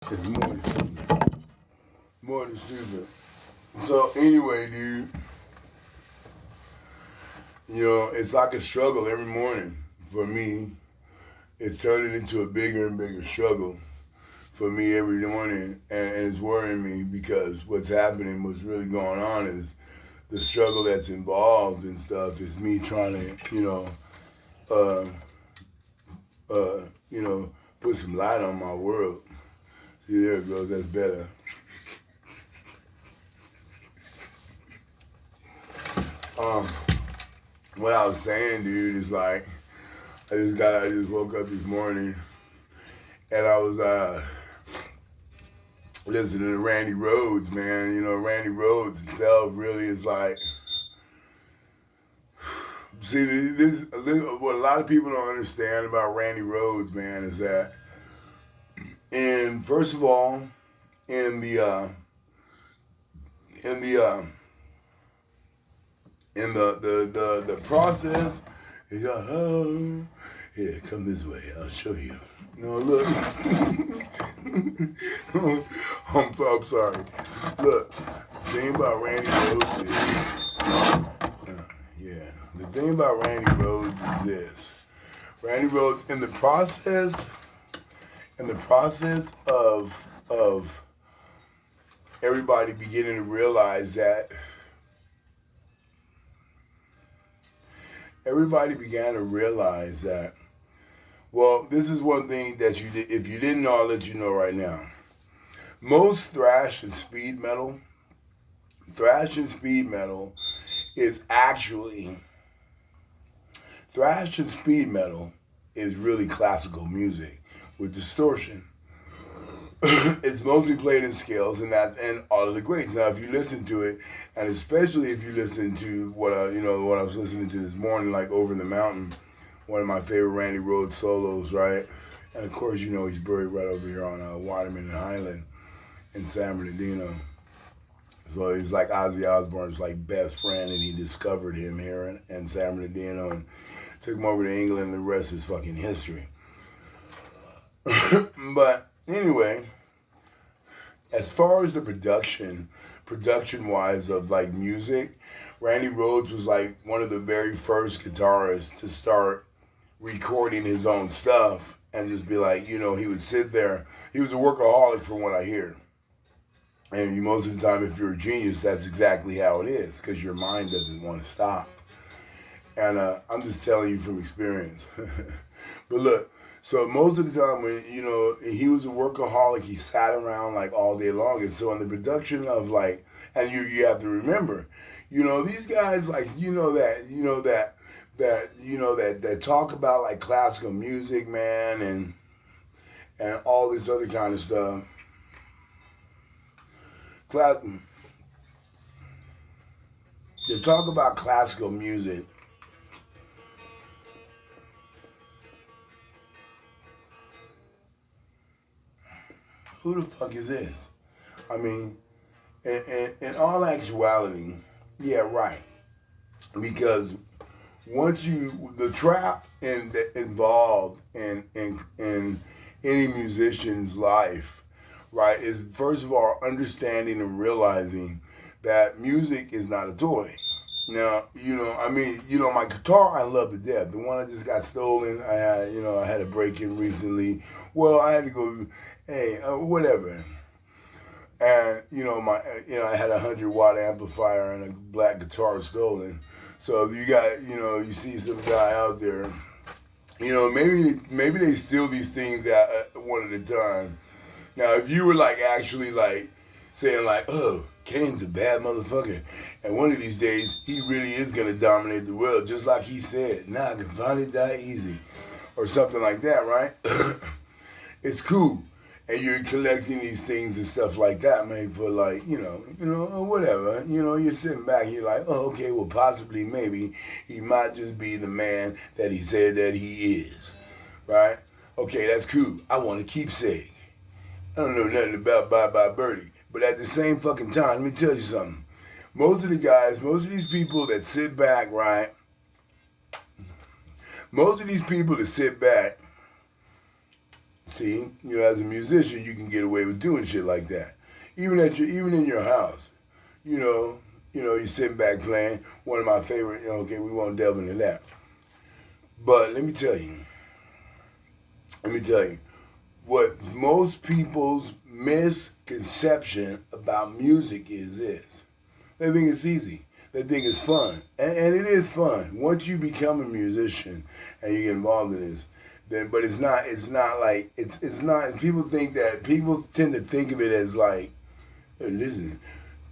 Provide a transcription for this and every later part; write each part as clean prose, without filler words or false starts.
It's more than stupid. So anyway, dude, it's like a struggle every morning for me. It's turning into a bigger and bigger struggle for me every morning, and it's worrying me because what's happening, what's really going on is the struggle that's involved and stuff is me trying to, uh, uh, you know, put some light on my world. See, there it goes. That's better. Um, what I was saying, dude, is like I just woke up this morning and I was listening to Randy Rhoads, man. Randy Rhoads himself really is like. See, this what a lot of people don't understand about Randy Rhoads, man, is that, and first of all, in the in the in the process, he's like, oh, here, come this way, I'll show you. Look. I'm sorry. Look, the thing about Randy Rhoads is, the thing about Randy Rhoads is this. Randy Rhoads, in the process of everybody beginning to realize that, well, this is one thing that if you didn't know, I'll let you know right now. Most thrash and speed metal is actually, thrash and speed metal is really classical music with distortion. It's mostly played in scales, and all of the greats. Now, if you listen to it, and especially if you listen to what I was listening to this morning, like Over the Mountain, one of my favorite Randy Rhoads solos, right? And of course, he's buried right over here on Waterman and Highland in San Bernardino. So he's like Ozzy Osbourne's like best friend, and he discovered him here in San Bernardino and took him over to England, and the rest is fucking history. But anyway, as far as the production-wise of like music, Randy Rhoads was like one of the very first guitarists to start recording his own stuff and just be like, he would sit there. He was a workaholic from what I hear. And most of the time, if you're a genius, that's exactly how it is, because your mind doesn't want to stop. And I'm just telling you from experience. But look, so most of the time when, he was a workaholic, he sat around like all day long. And so in the production of like, and you have to remember, these guys like, that talk about like classical music, man, and all this other kind of stuff. They talk about classical music. Who the fuck is this? I mean, in all actuality, yeah, right. Because once the trap involved in any musician's life, right, is first of all understanding and realizing that music is not a toy. Now, my guitar I love to death. The one I just got stolen, I had a break-in recently. Well, I had to go, whatever. And, I had a 100-watt amplifier and a black guitar stolen. So if you got, you see some guy out there, maybe they steal these things one at a time. Now, if you were like actually like saying like, oh, KAIN's a bad motherfucker, and one of these days he really is gonna dominate the world, just like he said, I can finally die easy, or something like that, right? It's cool, and you're collecting these things and stuff like that, man, for like, whatever. You're sitting back, and you're like, oh, okay, well, possibly, maybe he might just be the man that he said that he is, right? Okay, that's cool. I want a keepsake. I don't know nothing about Bye Bye Birdie. But at the same fucking time, let me tell you something. Most of these people that sit back, right? See, you know, as a musician, you can get away with doing shit like that, even in your house. You know, you're sitting back playing. One of my favorite. Okay, we won't delve into that. But let me tell you, what most people's misconception about music is this. They think it's easy. They think it's fun. And it is fun. Once you become a musician and you get involved in this, then but it's not people tend to think of it as like, hey, listen,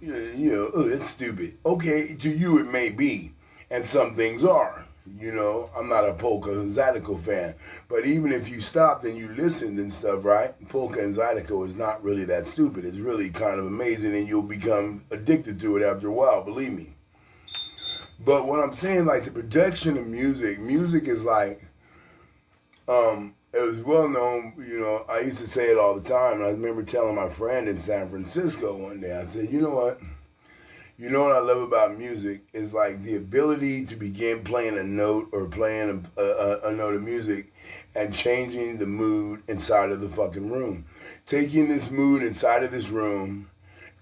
oh, it's stupid. Okay, to you it may be. And some things are. You know, I'm not a polka and zydeco fan, but even if you stopped and you listened and stuff, right? Polka and zydeco is not really that stupid. It's really kind of amazing, and you'll become addicted to it after a while. Believe me. But what I'm saying, like the production of music is like, it was well known. You know, I used to say it all the time. And I remember telling my friend in San Francisco one day, I said, you know what? You know what I love about music is like the ability to begin playing a note or playing a note of music and changing the mood inside of the fucking room. Taking this mood inside of this room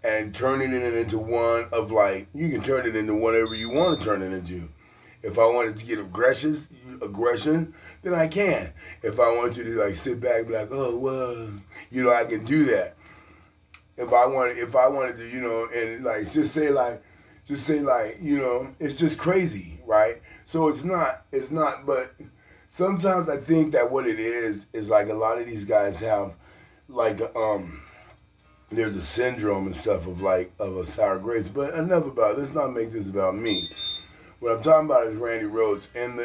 and turning it into one of like, you can turn it into whatever you want to turn it into. If I wanted to get aggression, then I can. If I want you to like sit back and be like, oh, well, you know, I can do that. If I wanted to, you know, and like just say like, you know, it's just crazy, right? So it's not, but sometimes I think that what it is like a lot of these guys have like, there's a syndrome and stuff of a sour grapes, but enough about it. Let's not make this about me. What I'm talking about is Randy Rhoads. And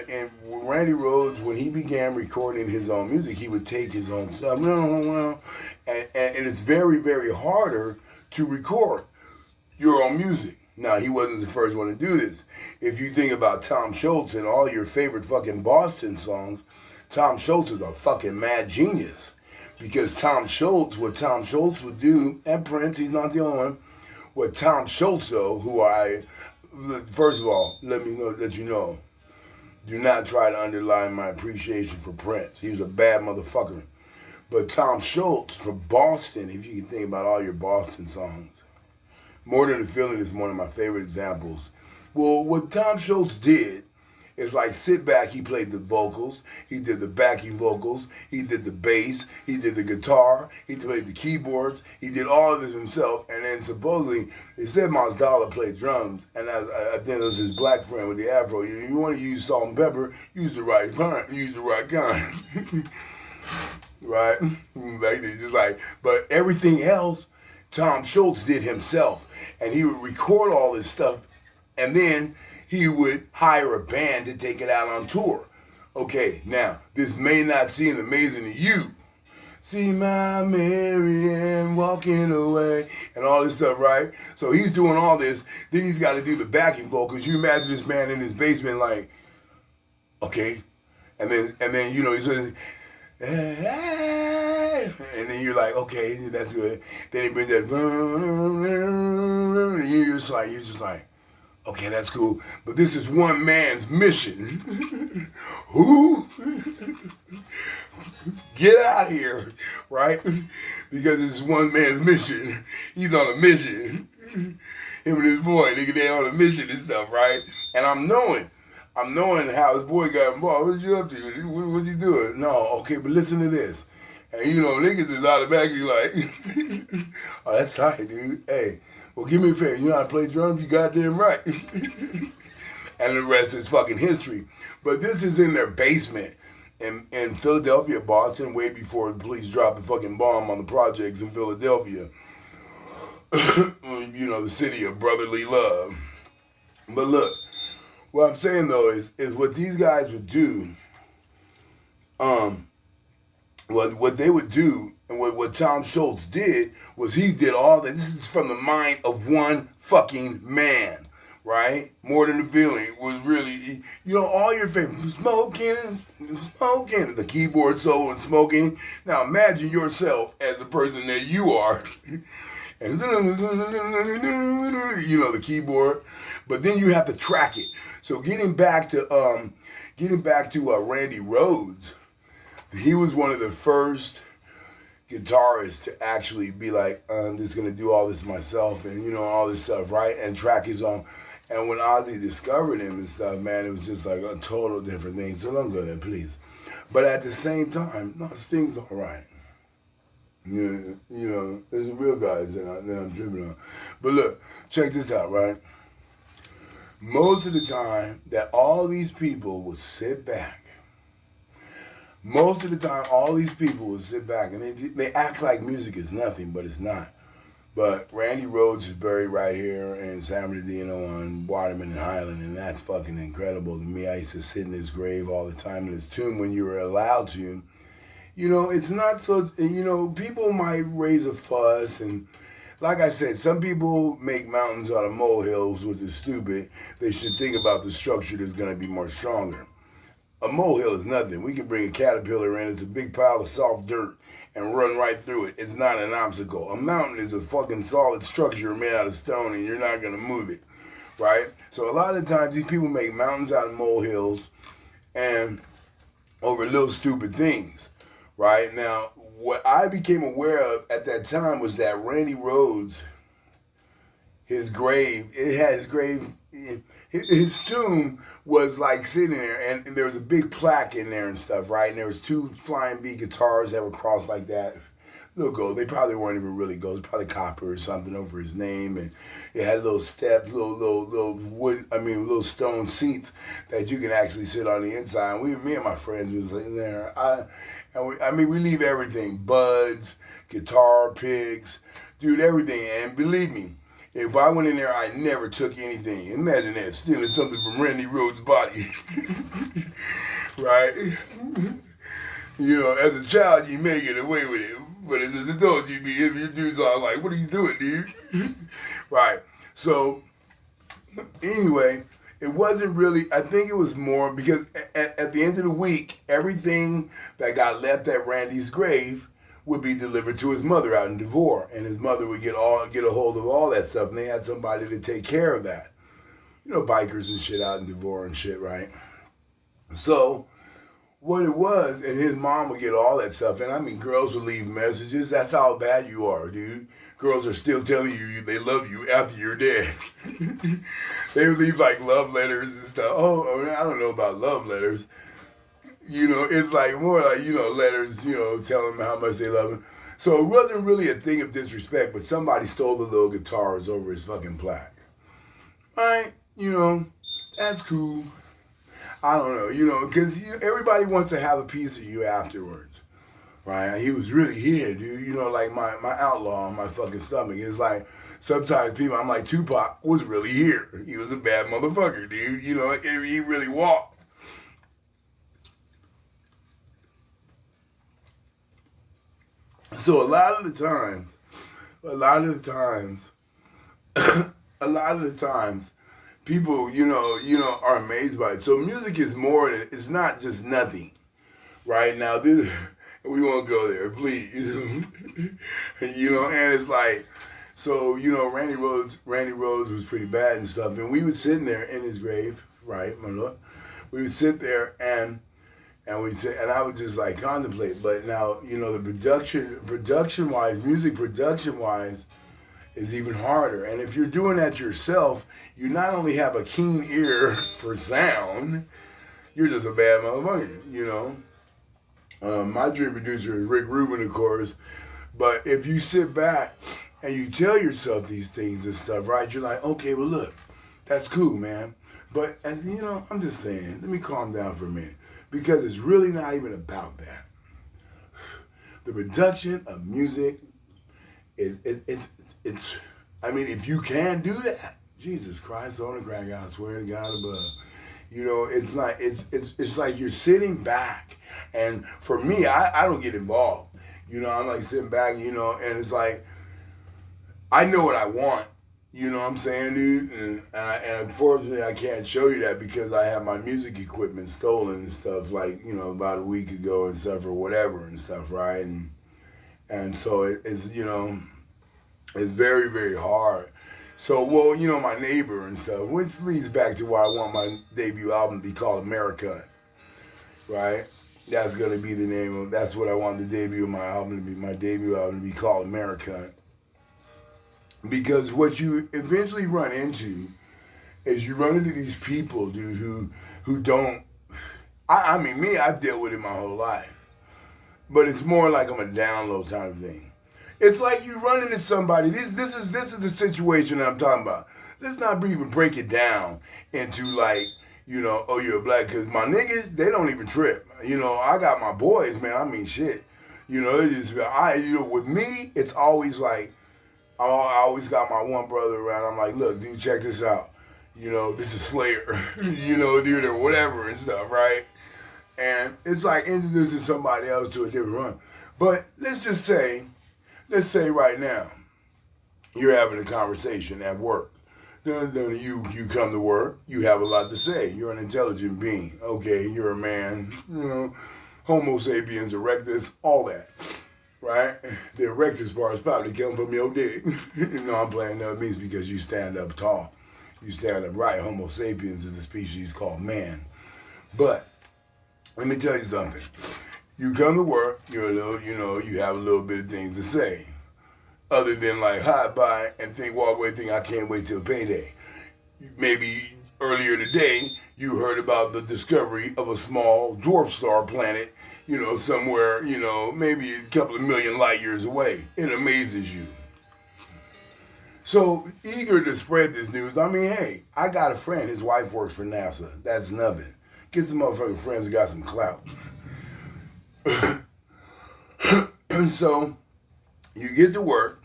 Randy Rhoads, when he began recording his own music, he would take his own stuff. And it's very, very harder to record your own music. Now, he wasn't the first one to do this. If you think about Tom Schultz and all your favorite fucking Boston songs, Tom Schultz is a fucking mad genius. Because what Tom Schultz would do, and Prince, he's not the only one, what Tom Schultz, though, first of all, let you know, do not try to underline my appreciation for Prince. He was a bad motherfucker. But Tom Schultz for Boston, if you can think about all your Boston songs, More Than a Feeling is one of my favorite examples. Well, what Tom Schultz did is like sit back, he played the vocals, he did the backing vocals, he did the bass, he did the guitar, he played the keyboards, he did all of this himself, and then supposedly, they said Masdala played drums, and I think it was his black friend with the afro, you want to use salt and pepper, use the right kind. Right? Like they just like, but everything else, Tom Schultz did himself. And he would record all this stuff, and then he would hire a band to take it out on tour. Okay, now, this may not seem amazing to you. See my Mary Ann walking away, and all this stuff, right? So he's doing all this, then he's got to do the backing vocals. You imagine this man in his basement like, okay, and then you know, he's like, and then you're like, okay, that's good. Then he brings that, and you're just like, okay, that's cool. But this is one man's mission. Who? Get out of here, right? Because this is one man's mission. He's on a mission. Him and his boy, they on a mission and stuff, right? And I'm knowing how his boy got involved. What you up to? What you doing? No, okay, but listen to this. And you know, niggas is automatically like, oh, that's tight, dude. Hey, well, give me a favor. You know how to play drums? You goddamn right. And the rest is fucking history. But this is in their basement in Philadelphia, Boston, way before the police dropped a fucking bomb on the projects in Philadelphia. You know, the city of brotherly love. But look, what I'm saying though is what these guys would do, what they would do, and what Tom Schultz did was he did all that. This is from the mind of one fucking man, right? More Than a Feeling was really, you know, all your favorite smoking, the keyboard solo and smoking. Now imagine yourself as the person that you are, and you know the keyboard, but then you have to track it. So getting back to Randy Rhoads, he was one of the first guitarist to actually be like, I'm just gonna do all this myself and all this stuff, right? And track his own. And when Ozzy discovered him and stuff, man, it was just like a total different thing. So don't go there, please. But at the same time, no, Sting's all right. There's some real guys that I'm driven on. But look, check this out, right? Most of the time that all these people would sit back, and they act like music is nothing, but it's not. But Randy Rhoads is buried right here in San Bernardino on Waterman and Highland, and that's fucking incredible to me. I used to sit in his grave all the time in his tomb when you were allowed to. It's not so, people might raise a fuss, and like I said, some people make mountains out of molehills, which is stupid. They should think about the structure that's going to be more stronger. A molehill is nothing. We can bring a caterpillar in. It's a big pile of soft dirt and run right through it. It's not an obstacle. A mountain is a fucking solid structure made out of stone, and you're not going to move it, right? So a lot of times these people make mountains out of molehills and over little stupid things, right? Now, what I became aware of at that time was that Randy Rhoads, his tomb was like sitting there, and there was a big plaque in there and stuff, right? And there was 2 flying B guitars that were crossed like that. Little gold. They probably weren't even really gold. Probably copper or something over his name, and it had little steps, little wood. Little stone seats that you can actually sit on the inside. And me and my friends was in there. We leave everything: buds, guitar picks, dude, everything. And believe me, if I went in there, I never took anything. Imagine that, stealing something from Randy Rhoads' body. Right? As a child, you may get away with it. But as an adult, if you do something like, what are you doing, dude? Right. So, anyway, it wasn't really, I think it was more because at the end of the week, everything that got left at Randy's grave would be delivered to his mother out in Devore, and his mother would get a hold of all that stuff, and they had somebody to take care of that. Bikers and shit out in Devore and shit, right? So, what it was, and his mom would get all that stuff, and girls would leave messages. That's how bad you are, dude. Girls are still telling you they love you after you're dead. They would leave like love letters and stuff. I don't know about love letters. It's like more like, letters, telling them how much they love him. So it wasn't really a thing of disrespect, but somebody stole the little guitars over his fucking plaque. Right? That's cool. I don't know, because everybody wants to have a piece of you afterwards. Right? He was really here, dude. Like my outlaw on my fucking stomach. It's like, sometimes people, I'm like, Tupac was really here. He was a bad motherfucker, dude. He really walked. So a lot of the times, people, are amazed by it. So music is more than, it's not just nothing, right? Now, we won't go there, please. And it's like, so, Randy Rhoads was pretty bad and stuff. And we would sit in there in his grave, right, my lord? We would sit there and I would just like contemplate. But now, the music production wise is even harder. And if you're doing that yourself, you not only have a keen ear for sound, you're just a bad motherfucker, My dream producer is Rick Rubin, of course. But if you sit back and you tell yourself these things and stuff, right, you're like, okay, well, look, that's cool, man. But, I'm just saying, let me calm down for a minute. Because it's really not even about that. The production of music, it's if you can do that, Jesus Christ on the crack, I swear to God above. It's like you're sitting back. And for me, I don't get involved. I'm like sitting back, and it's like, I know what I want. You know what I'm saying, dude? And unfortunately, I can't show you that because I have my music equipment stolen and stuff, like, about a week ago and stuff or whatever and stuff, right? And so it's, it's very, very hard. So, well, my neighbor and stuff, which leads back to why I want my debut album to be called America, right? That's gonna be the name of. That's what I want the debut of my album to be. My debut album to be called America. Because what you eventually run into is you run into these people, dude, who don't. I mean, me, I've dealt with it my whole life, but it's more like I'm a download type of thing. It's like you run into somebody. This is the situation that I'm talking about. Let's not even break it down into like, oh, you're a black, because my niggas, they don't even trip. I got my boys, man. I mean, shit. It's just, with me, it's always like, I always got my one brother around. I'm like, look, dude, check this out. This is Slayer, dude, or whatever and stuff, right? And it's like introducing somebody else to a different run. But let's say right now, you're having a conversation at work. Then you come to work, you have a lot to say. You're an intelligent being. Okay, you're a man, Homo sapiens erectus, all that. Right? The erectus part is probably coming from your dick. I'm playing that means because you stand up tall. You stand up right. Homo sapiens is a species called man. But let me tell you something. You come to work, you're a little, you have a little bit of things to say. Other than like hide by and walk away, think I can't wait till payday. Maybe earlier today, you heard about the discovery of a small dwarf star planet, somewhere, maybe a couple of million light years away. It amazes you. So eager to spread this news. I mean, hey, I got a friend. His wife works for NASA. That's nothing. Get some motherfucking friends that got some clout. So you get to work,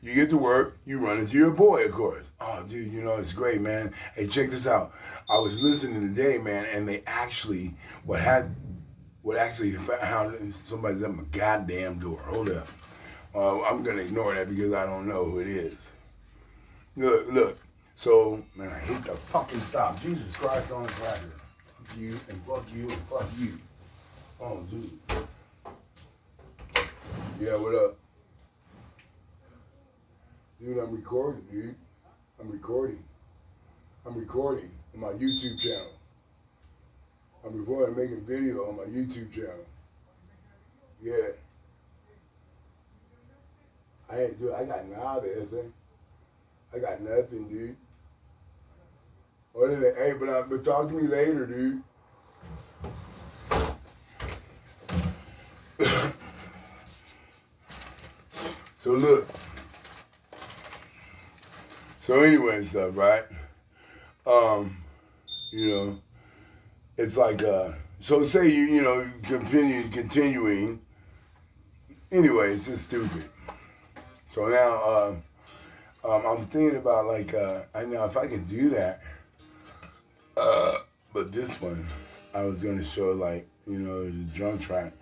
you run into your boy, of course. Oh, dude, it's great, man. Hey, check this out. I was listening today, man, and they actually, what actually found, somebody's at my goddamn door. Hold up. I'm going to ignore that because I don't know who it is. Look. So, man, I hate the fucking stop. Jesus Christ on the cracker. Fuck you, and fuck you, and fuck you. Oh, dude. Yeah, what up? Dude, I'm recording, dude. I'm recording on my YouTube channel. I'm making a video on my YouTube channel. Yeah. I got nothing. I got nothing, dude. Other than, hey, but talk to me later, dude. So look. So anyway and stuff, right? It's like, so say continuing. Anyway, it's just stupid. So now, I'm thinking about like, I know if I can do that, but this one, I was gonna show like, the drum track.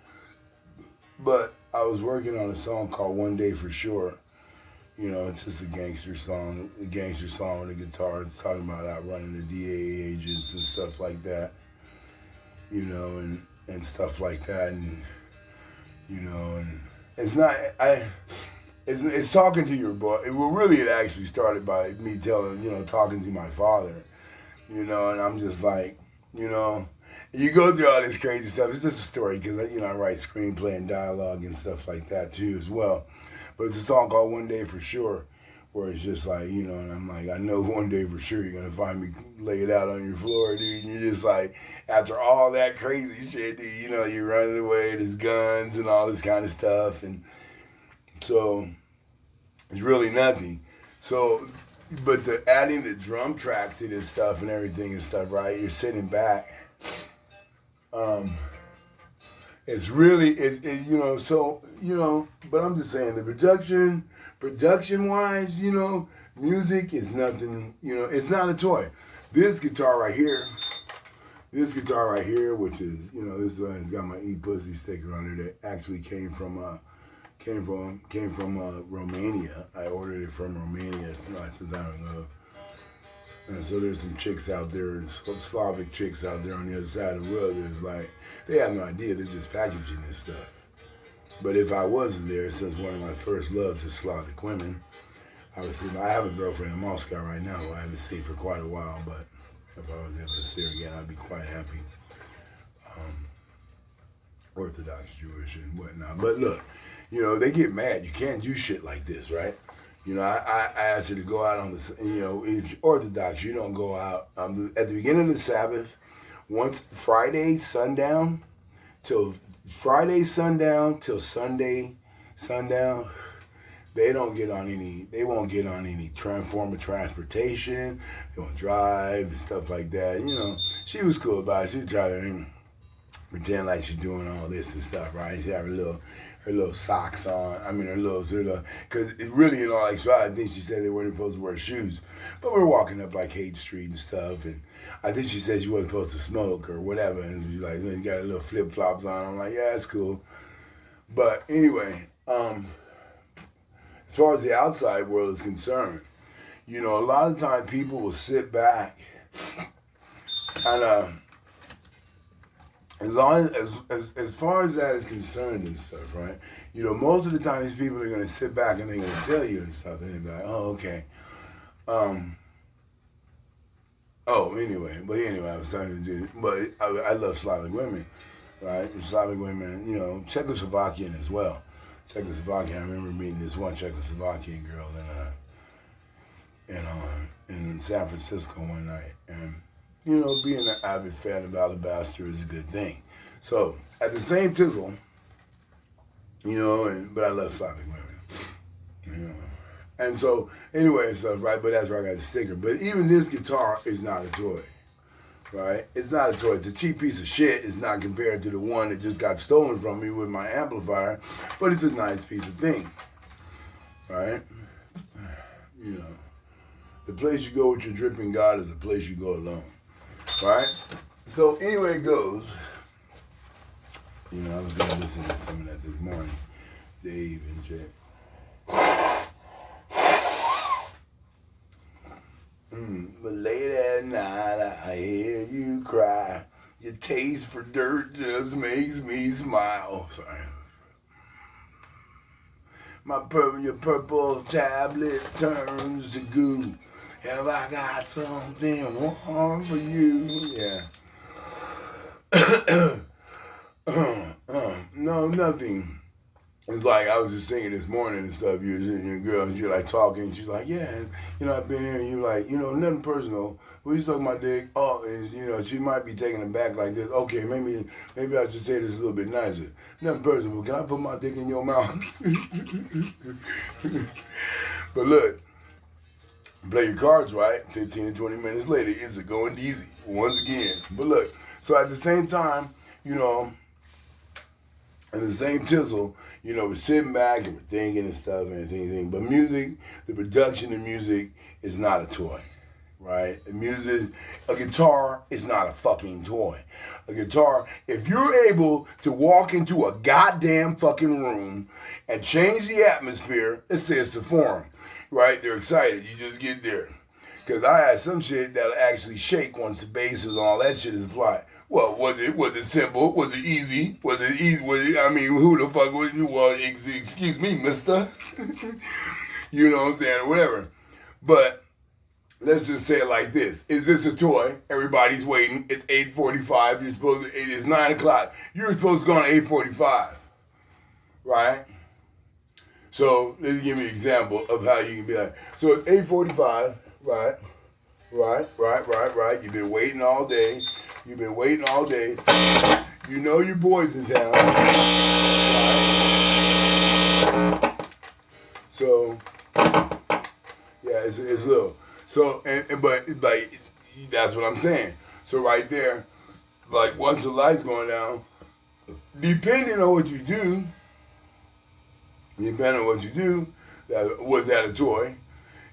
But I was working on a song called One Day For Sure. It's just a gangster song with a guitar. It's talking about outrunning the DA agents and stuff like that. And stuff like that. And, and it's not, it's talking to your boy. It actually started by me talking to my father, and I'm just like, you go through all this crazy stuff. It's just a story because, I write screenplay and dialogue and stuff like that too as well. But it's a song called One Day For Sure, where it's just like, and I'm like, I know one day for sure you're going to find me laid out on your floor, dude. And you're just like, after all that crazy shit, dude, you're running away, there's guns and all this kind of stuff. And so it's really nothing. So, but adding the drum track to this stuff and everything and stuff, right? You're sitting back. It's really, but I'm just saying the production wise, music is nothing, it's not a toy. This guitar right here, which is, this one has got my Eat Pussy sticker on it that actually came from Romania. I ordered it from Romania some time ago. And so there's some chicks out there, Slavic chicks out there on the other side of the world. There's like, they have no idea, they're just packaging this stuff. But if I wasn't there, since one of my first loves is Slavic women, I would see, I have a girlfriend in Moscow right now who I haven't seen for quite a while, but if I was able to see her again, I'd be quite happy. Orthodox Jewish and whatnot. But look, they get mad. You can't do shit like this, right? I asked her to go out on the, if you're Orthodox, you don't go out at the beginning of the Sabbath, once Friday sundown till Sunday sundown. They won't get on any form of transportation. They won't drive and stuff like that. She was cool about it. She tried to pretend like she's doing all this and stuff, right? She had her little socks on. I mean, because really, in all actuality, I think she said they weren't supposed to wear shoes. But we're walking up like Haight Street and stuff, and I think she said she wasn't supposed to smoke or whatever. And she's like, you got her little flip flops on. I'm like, yeah, that's cool. But anyway, as far as the outside world is concerned, a lot of time people will sit back and as far as that is concerned and stuff, right? Most of the time these people are gonna sit back and they're gonna tell you and stuff. They're gonna be like, oh, okay. Anyway, I was talking to you, but I love Slavic women, right? Slavic women, Czechoslovakian as well. Czechoslovakian. I remember meeting this one Czechoslovakian girl in San Francisco one night, and being an avid fan of Alabaster is a good thing. So at the same tizzle, but I love Slavic women, and so anyway and stuff, right? But that's where I got the sticker. But even this guitar is not a toy, right? It's not a toy. It's a cheap piece of shit. It's not compared to the one that just got stolen from me with my amplifier, but it's a nice piece of thing, right? The place you go with your dripping God is the place you go alone, right? So anyway it goes, I was going to listen to some of that this morning, Dave and Jay. But late at night I hear you cry. Your taste for dirt just makes me smile. Sorry. Your purple tablet turns to goo. Have I got something warm for you? Yeah. No, nothing. It's like I was just singing this morning and stuff. You're sitting your girl and you're like talking. She's like, yeah, and I've been here. And you're like, nothing personal. We just talking about dick. Oh, and she might be taking it back like this. Okay, maybe I should say this a little bit nicer. Nothing personal. Can I put my dick in your mouth? But look, play your cards right. 15 to 20 minutes later, it's going easy once again. But look, so at the same time, in the same tizzle, we're sitting back and we're thinking and stuff and everything. But music, the production of music is not a toy, right? A guitar is not a fucking toy. A guitar, if you're able to walk into a goddamn fucking room and change the atmosphere, let's say it's the forum, right? They're excited. You just get there. Because I had some shit that'll actually shake once the bass and all that shit is applied. Well, was it simple? Was it easy? Who the fuck was it? Well, excuse me, mister. You know what I'm saying, or whatever. But let's just say it like this. Is this a toy? Everybody's waiting. It's 8:45. It's 9 o'clock. You're supposed to go on 8:45. Right? So, let me give you an example of how you can be like, so it's 8:45, right? You've been waiting all day. You know your boy's in town. Right? So, yeah, it's little. So, but like, that's what I'm saying. So right there, like once the light's going down, depending on what you do, was that a toy?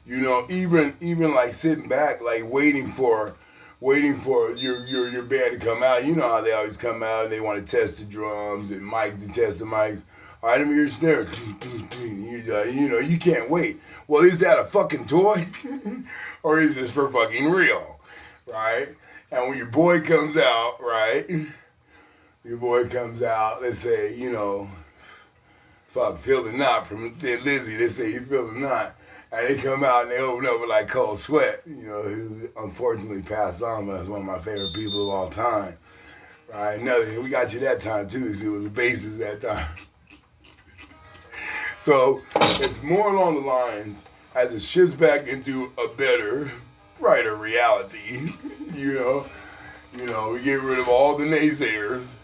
Even like sitting back, like waiting for your band to come out. You know how they always come out, they want to test the drums and mics and test the mics. All right, let me hear your snare. You can't wait. Well, is that a fucking toy? Or is this for fucking real? Right? And when your boy comes out, right? Let's say, Feel the Knot from Thin Lizzy. They say you feel the knot. And they come out and they open up with like Cold Sweat, who unfortunately passed on, but that's one of my favorite people of all time, Right? Another, we got you that time too. So it was the basis that time. So it's more along the lines as it shifts back into a better, brighter reality. You know, we get rid of all the naysayers.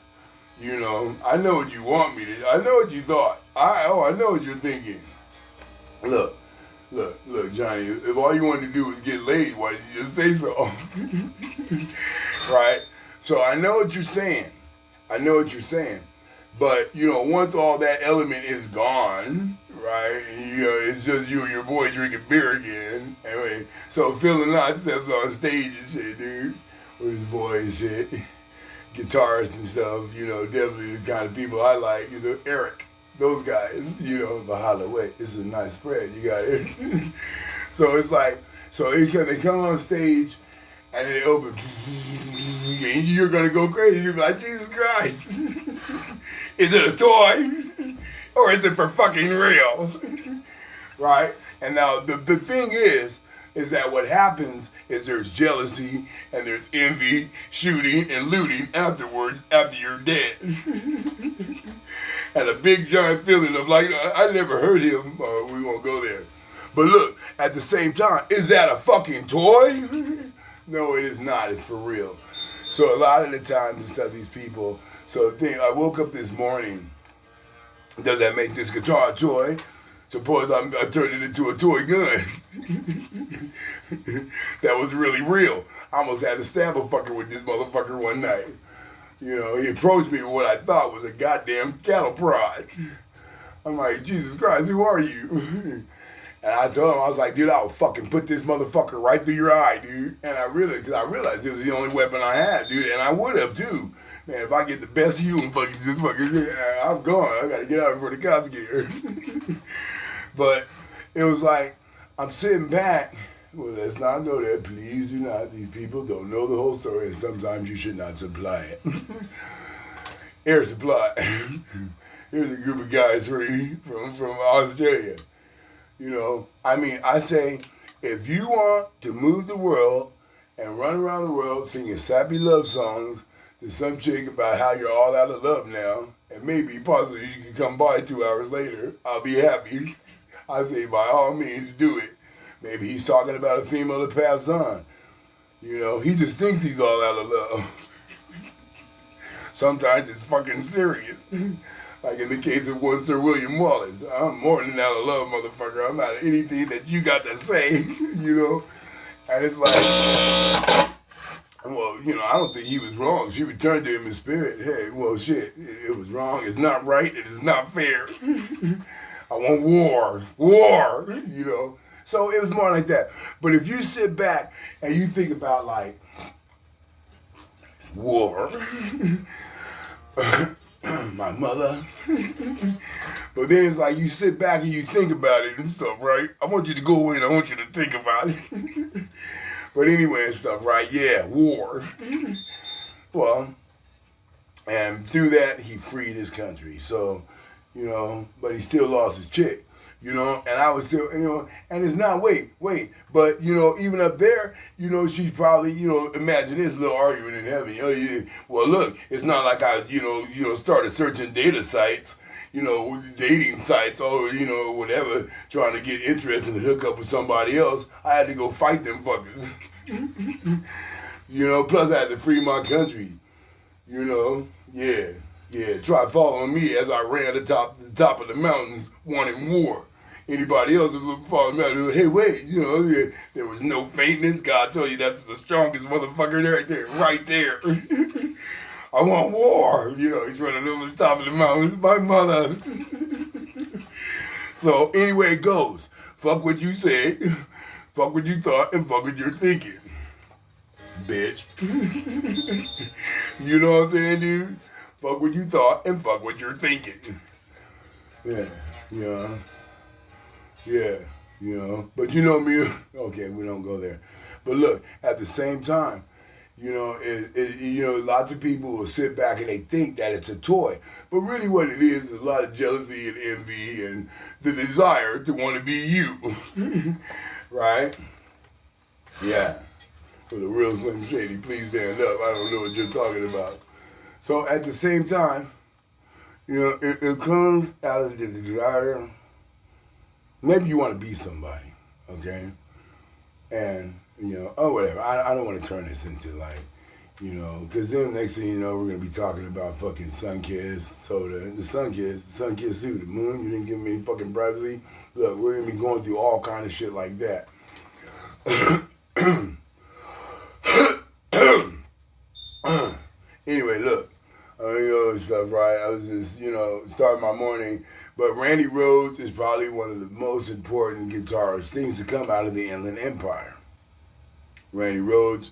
You know, I know what you want me to. I know what you thought. I know what you're thinking. Look, Johnny. If all you wanted to do was get laid, why did you just say so? Right? So I know what you're saying. But, you know, once all that element is gone, right, you know, it's just you and your boy drinking beer again. Anyway, so Phil and I steps on stage and shit, dude, with his boy and shit. Guitarists and stuff, you know, definitely the kind of people I like. You know, Eric, those guys, you know, but holla, wait, this is a nice spread. You got it. So it's like, they come on stage and they open, and you're going to go crazy. You're like, Jesus Christ. Is it a toy? Or is it for fucking real? Right? And now the thing is that what happens is there's jealousy and there's envy, shooting and looting afterwards after you're dead. And a big giant feeling of like, I never heard him, we won't go there. But look, at the same time, is that a fucking toy? No, it is not. It's for real. So a lot of the times and stuff, these people, so the thing, I woke up this morning, does that make this guitar a toy? Suppose I turned it into a toy gun. That was really real. I almost had to stab a fucker with this motherfucker one night. You know, he approached me with what I thought was a goddamn cattle prod. I'm like, Jesus Christ, who are you? And I told him, I was like, dude, I'll fucking put this motherfucker right through your eye, dude. And I realized it was the only weapon I had, dude. And I would have, too. Man, if I get the best of you and fucking just fucking, I'm gone. I gotta get out before the cops get here. But it was like, I'm sitting back. Well, let's not go there. Please do not. These people don't know the whole story, and sometimes you should not supply it. Air supply. Here's a group of guys from Australia. You know, I mean, I say, if you want to move the world and run around the world singing sappy love songs to some chick about how you're all out of love now, and maybe possibly you can come by 2 hours later, I'll be happy. I say, by all means, do it. Maybe he's talking about a female that passed on. You know, he just thinks he's all out of love. Sometimes it's fucking serious. Like in the case of one Sir William Wallace. I'm more than out of love, motherfucker. I'm out of anything that you got to say, you know? And it's like, well, you know, I don't think he was wrong. She returned to him in spirit. Hey, well, shit, it was wrong. It's not right. It is not fair. I want war, you know? So it was more like that. But if you sit back and you think about, like, war, my mother, but then it's like you sit back and you think about it and stuff, right? I want you to go in, I want you to think about it. But anyway and stuff, right? Yeah, war. Well, and through that, he freed his country. So, you know, but he still lost his chick. You know, and I was still, you know, and it's not, wait, but, you know, even up there, you know, she's probably, you know, imagine this little argument in heaven. You know, well, look, it's not like I, you know, started searching data sites, you know, dating sites or, you know, whatever, trying to get interested and hook up with somebody else. I had to go fight them fuckers. You know, plus I had to free my country. You know, yeah, try following me as I ran to the top of the mountains wanting war. Anybody else would follow me out, hey, wait, you know, there was no faintness. God told you that's the strongest motherfucker right there. I want war. You know, he's running over the top of the mountain. My mother. So anyway it goes. Fuck what you said, fuck what you thought, and fuck what you're thinking. Bitch. You know what I'm saying, dude? Fuck what you thought and fuck what you're thinking. Yeah, you know. But you know me, okay, we don't go there. But look, at the same time, you know, you know, lots of people will sit back and they think that it's a toy. But really what it is a lot of jealousy and envy and the desire to want to be you. Right? Yeah. For the real Slim Shady, please stand up. I don't know what you're talking about. So at the same time, you know, it comes out of the desire. Maybe you want to be somebody, okay? And, you know, oh, whatever. I don't want to turn this into like, you know, because then next thing you know, we're going to be talking about fucking sun-kissed soda. The sun-kissed who? The moon? You didn't give me any fucking privacy? Look, we're going to be going through all kind of shit like that. Anyway, look. Stuff, right? I was just, you know, starting my morning. But Randy Rhoads is probably one of the most important guitarists, things to come out of the Inland Empire. Randy Rhoads